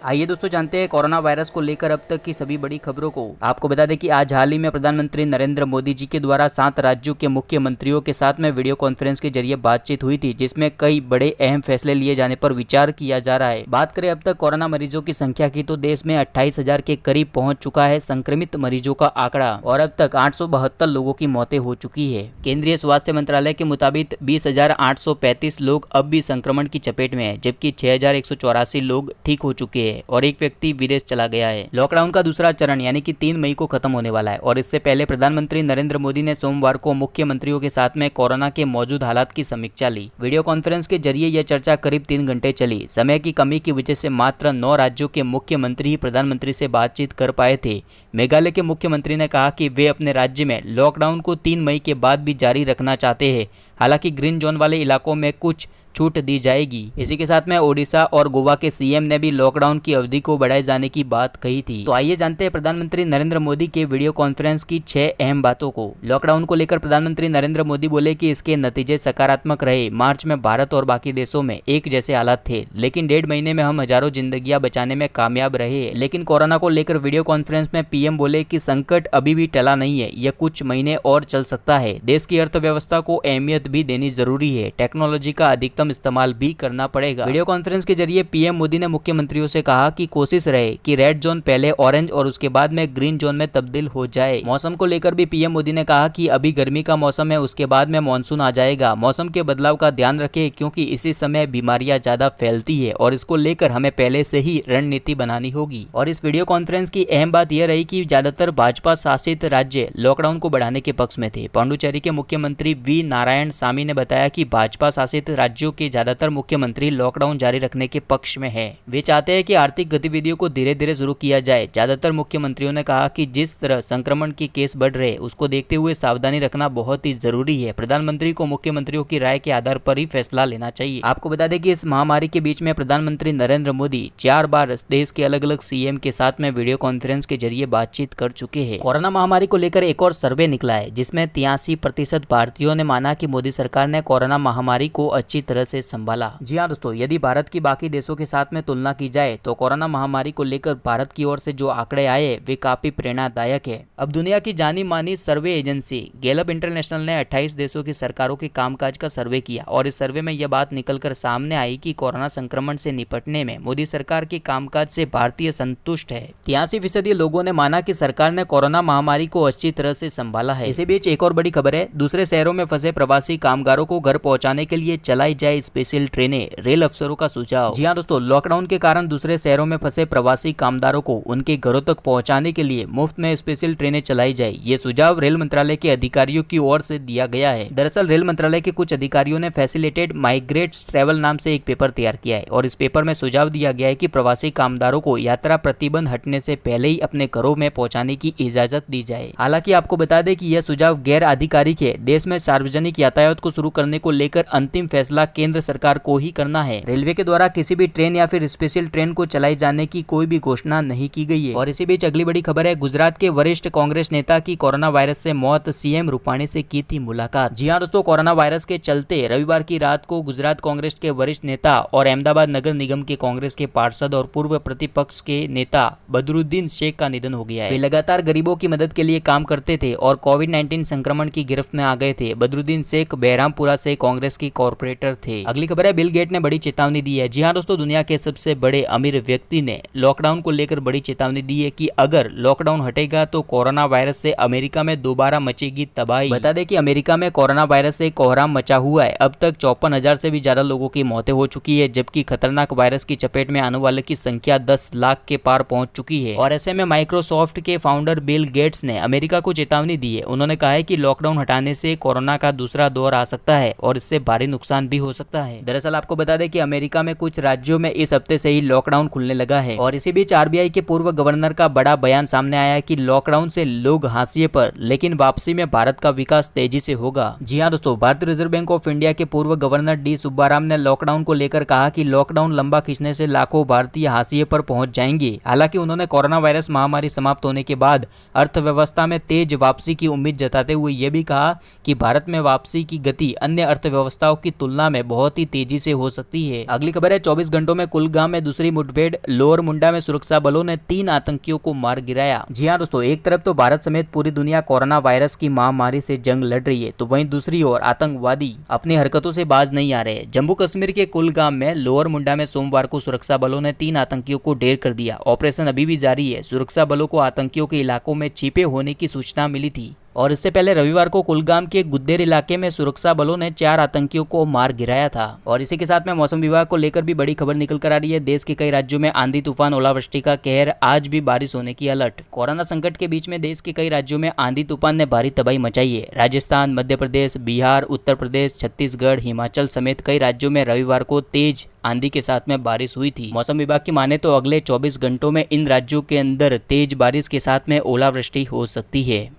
आइए दोस्तों जानते हैं कोरोना वायरस को लेकर अब तक की सभी बड़ी खबरों को। आपको बता दें कि आज हाल ही में प्रधानमंत्री नरेंद्र मोदी जी के द्वारा 7 राज्यों के मुख्यमंत्रियों के साथ में वीडियो कॉन्फ्रेंस के जरिए बातचीत हुई थी, जिसमें कई बड़े अहम फैसले लिए जाने पर विचार किया जा रहा है। बात करें अब तक कोरोना मरीजों की संख्या की तो देश में 28,000 के करीब पहुंच चुका है संक्रमित मरीजों का आंकड़ा और अब तक 872 लोगों की मौतें हो चुकी है। केंद्रीय स्वास्थ्य मंत्रालय के मुताबिक 20,835 लोग अब भी संक्रमण की चपेट में है, जबकि 6,184 लोग ठीक हो चुके हैं और एक व्यक्ति विदेश चला गया है। लॉकडाउन का दूसरा चरण यानी कि 3 मई को खत्म होने वाला है और इससे पहले प्रधानमंत्री नरेंद्र मोदी ने सोमवार को मुख्यमंत्रियों के साथ में कोरोना के मौजूद हालात की समीक्षा ली। वीडियो कॉन्फ्रेंस के जरिए यह चर्चा करीब 3 घंटे चली। समय की कमी की वजह से मात्र 9 राज्यों के मुख्यमंत्री ही प्रधानमंत्री से बातचीत कर पाए थे। मेघालय के मुख्यमंत्री ने कहा कि वे अपने राज्य में लॉकडाउन को 3 मई के बाद भी जारी रखना चाहते हैं। हालांकि ग्रीन जोन वाले इलाकों में कुछ छूट दी जाएगी। इसी के साथ में ओडिशा और गोवा के सीएम ने भी लॉकडाउन की अवधि को बढ़ाए जाने की बात कही थी। तो आइए जानते हैं प्रधानमंत्री नरेंद्र मोदी के वीडियो कॉन्फ्रेंस की 6 अहम बातों को। लॉकडाउन को लेकर प्रधानमंत्री नरेंद्र मोदी बोले कि इसके नतीजे सकारात्मक रहे। मार्च में भारत और बाकी देशों में एक जैसे हालात थे, लेकिन 1.5 महीने में हम हजारों जिंदगियां बचाने में कामयाब रहे। लेकिन कोरोना को लेकर वीडियो कॉन्फ्रेंस में पीएम बोले कि संकट अभी भी टला नहीं है, यह कुछ महीने और चल सकता है। देश की अर्थव्यवस्था को अहमियत भी देनी जरूरी है। टेक्नोलॉजी का अधिकतम इस्तेमाल भी करना पड़ेगा। वीडियो कॉन्फ्रेंस के जरिए पीएम मोदी ने मुख्यमंत्रियों से कहा कि कोशिश रहे कि रेड जोन पहले ऑरेंज और उसके बाद में ग्रीन जोन में तब्दील हो जाए। मौसम को लेकर भी पीएम मोदी ने कहा कि अभी गर्मी का मौसम है, उसके बाद में मानसून आ जाएगा। मौसम के बदलाव का ध्यान रखें क्योंकि इसी समय बीमारियां ज्यादा फैलती है और इसको लेकर हमें पहले से ही रणनीति बनानी होगी। और इस वीडियो कॉन्फ्रेंस की अहम बात यह रही कि ज्यादातर भाजपा शासित राज्य लॉकडाउन को बढ़ाने के पक्ष में थे। पांडुचेरी के मुख्यमंत्री वी नारायण सामी ने बताया कि भाजपा शासित राज्यों के ज्यादातर मुख्यमंत्री लॉकडाउन जारी रखने के पक्ष में है। वे चाहते हैं कि आर्थिक गतिविधियों को धीरे धीरे शुरू किया जाए। ज्यादातर मुख्यमंत्रियों ने कहा कि जिस तरह संक्रमण के केस बढ़ रहे उसको देखते हुए सावधानी रखना बहुत ही जरूरी है। प्रधानमंत्री को मुख्यमंत्रियों की राय के आधार पर ही फैसला लेना चाहिए। आपको बता दें कि इस महामारी के बीच में प्रधानमंत्री नरेंद्र मोदी 4 बार देश के अलग अलग सीएम के साथ में वीडियो कॉन्फ्रेंस के जरिए बातचीत कर चुके हैं। कोरोना महामारी को लेकर एक और सर्वे निकला है, जिसमें 83% भारतीयों ने माना कि मोदी सरकार ने कोरोना महामारी को अच्छी तरह से संभाला। जी हाँ दोस्तों, यदि भारत की बाकी देशों के साथ में तुलना की जाए तो कोरोना महामारी को लेकर भारत की ओर से जो आंकड़े आए वे काफी प्रेरणादायक है। अब दुनिया की जानी मानी सर्वे एजेंसी गैलप इंटरनेशनल ने 28 देशों की सरकारों के कामकाज का सर्वे किया और इस सर्वे में यह बात निकलकर सामने आई कि कोरोना संक्रमण से निपटने में मोदी सरकार के कामकाज से भारतीय संतुष्ट है। 83% लोगों ने माना कि सरकार ने कोरोना महामारी को अच्छी तरह से संभाला है। इसी बीच एक और बड़ी खबर है, दूसरे शहरों में फंसे प्रवासी कामगारों को घर पहुंचाने के लिए चलाई जाए स्पेशल ट्रेनें, रेल अफसरों का सुझाव। जी हां दोस्तों, लॉकडाउन के कारण दूसरे शहरों में फंसे प्रवासी कामगारों को उनके घरों तक पहुंचाने के लिए मुफ्त में स्पेशल ट्रेनें चलाई जाए। ये सुझाव रेल मंत्रालय के अधिकारियों की ओर से दिया गया है। दरअसल रेल मंत्रालय के कुछ अधिकारियों ने फैसिलिटेड माइग्रेट्स ट्रैवल नाम से एक पेपर तैयार किया है और इस पेपर में सुझाव दिया गया है कि प्रवासी कामगारों को यात्रा प्रतिबंध हटने से पहले ही अपने घरों में पहुंचाने की इजाजत दी जाए। हालांकि आपको बता दें कि यह सुझाव गैर आधिकारिक है। देश में सार्वजनिक यातायात को शुरू करने को लेकर अंतिम फैसला केंद्र सरकार को ही करना है। रेलवे के द्वारा किसी भी ट्रेन या फिर स्पेशल ट्रेन को चलाई जाने की कोई भी घोषणा नहीं की गई है। और इसी बीच अगली बड़ी खबर है, गुजरात के वरिष्ठ कांग्रेस नेता की कोरोना वायरस से मौत, सीएम रूपाणी से की थी मुलाकात। जी हां दोस्तों, कोरोना वायरस के चलते रविवार की रात को गुजरात कांग्रेस के वरिष्ठ नेता और अहमदाबाद नगर निगम के कांग्रेस के पार्षद और पूर्व प्रतिपक्ष के नेता बदरुद्दीन शेख का निधन हो गया है। वे लगातार गरीबों की मदद के लिए काम करते थे और कोविड-19 संक्रमण की गिरफ्त में आ गए थे। बदरुद्दीन शेख बहरामपुरा से कांग्रेस की कॉर्पोरेटर थे। अगली खबर है, बिल गेट ने बड़ी चेतावनी दी है। जी हां दोस्तों, दुनिया के सबसे बड़े अमीर व्यक्ति ने लॉकडाउन को लेकर बड़ी चेतावनी दी है कि अगर लॉकडाउन हटेगा तो कोरोना वायरस से अमेरिका में दोबारा मचेगी तबाही। बता दें कि अमेरिका में कोरोना वायरस से कोहराम मचा हुआ है। अब तक 54,000 से भी ज्यादा लोगों की मौतें हो चुकी है, जबकि खतरनाक वायरस की चपेट में आने वाले की संख्या 10 लाख के पार पहुंच चुकी है। और ऐसे में माइक्रोसॉफ्ट के फाउंडर बिल गेट्स ने अमेरिका को चेतावनी दी है। उन्होंने कहा है कि लॉकडाउन हटाने से कोरोना का दूसरा दौर आ सकता है और इससे भारी नुकसान भी हो सकता है। दरअसल आपको बता दें कि अमेरिका में कुछ राज्यों में इस हफ्ते से ही लॉकडाउन खुलने लगा है। और इसी बीच आरबीआई के पूर्व गवर्नर का बड़ा बयान सामने आया है कि लॉकडाउन से लोग हाशिए पर, लेकिन वापसी में भारत का विकास तेजी से होगा। जी हां दोस्तों, भारतीय रिजर्व बैंक ऑफ इंडिया के पूर्व गवर्नर डी सुब्बाराम ने लॉकडाउन को लेकर कहा कि लॉकडाउन लंबा खींचने से लाखों भारतीय हाशिए पर पहुंच जाएंगे। हालांकि उन्होंने कोरोना वायरस महामारी समाप्त होने के बाद अर्थव्यवस्था में तेज वापसी की उम्मीद जताते हुए यह भी कहा कि भारत में वापसी की गति अन्य अर्थव्यवस्थाओं की तुलना में बहुत ही तेजी से हो सकती है। अगली खबर है, 24 घंटों में कुलगाम में दूसरी मुठभेड़, लोअर मुंडा में सुरक्षा बलों ने 3 आतंकियों को मार गिराया। जी हाँ दोस्तों, एक तरफ तो भारत समेत पूरी दुनिया कोरोना वायरस की महामारी से जंग लड़ रही है, तो वहीं दूसरी ओर आतंकवादी अपनी हरकतों से बाज नहीं आ रहे। जम्मू कश्मीर के कुलगाम में लोअर मुंडा में सोमवार को सुरक्षा बलों ने 3 आतंकियों को ढेर कर दिया। ऑपरेशन अभी भी जारी है। सुरक्षा बलों को आतंकियों के इलाकों में छिपे होने की सूचना मिली थी और इससे पहले रविवार को कुलगाम के गुद्देर इलाके में सुरक्षा बलों ने 4 आतंकियों को मार गिराया था। और इसी के साथ में मौसम विभाग को लेकर भी बड़ी खबर निकल कर आ रही है। देश के कई राज्यों में आंधी तूफान ओलावृष्टि का कहर, आज भी बारिश होने की अलर्ट। कोरोना संकट के बीच में देश के कई राज्यों में आंधी तूफान ने भारी तबाही मचाई है। राजस्थान, मध्य प्रदेश, बिहार, उत्तर प्रदेश, छत्तीसगढ़, हिमाचल समेत कई राज्यों में रविवार को तेज आंधी के साथ में बारिश हुई थी। मौसम विभाग की माने तो अगले 24 घंटों में इन राज्यों के अंदर तेज बारिश के साथ में ओलावृष्टि हो सकती है।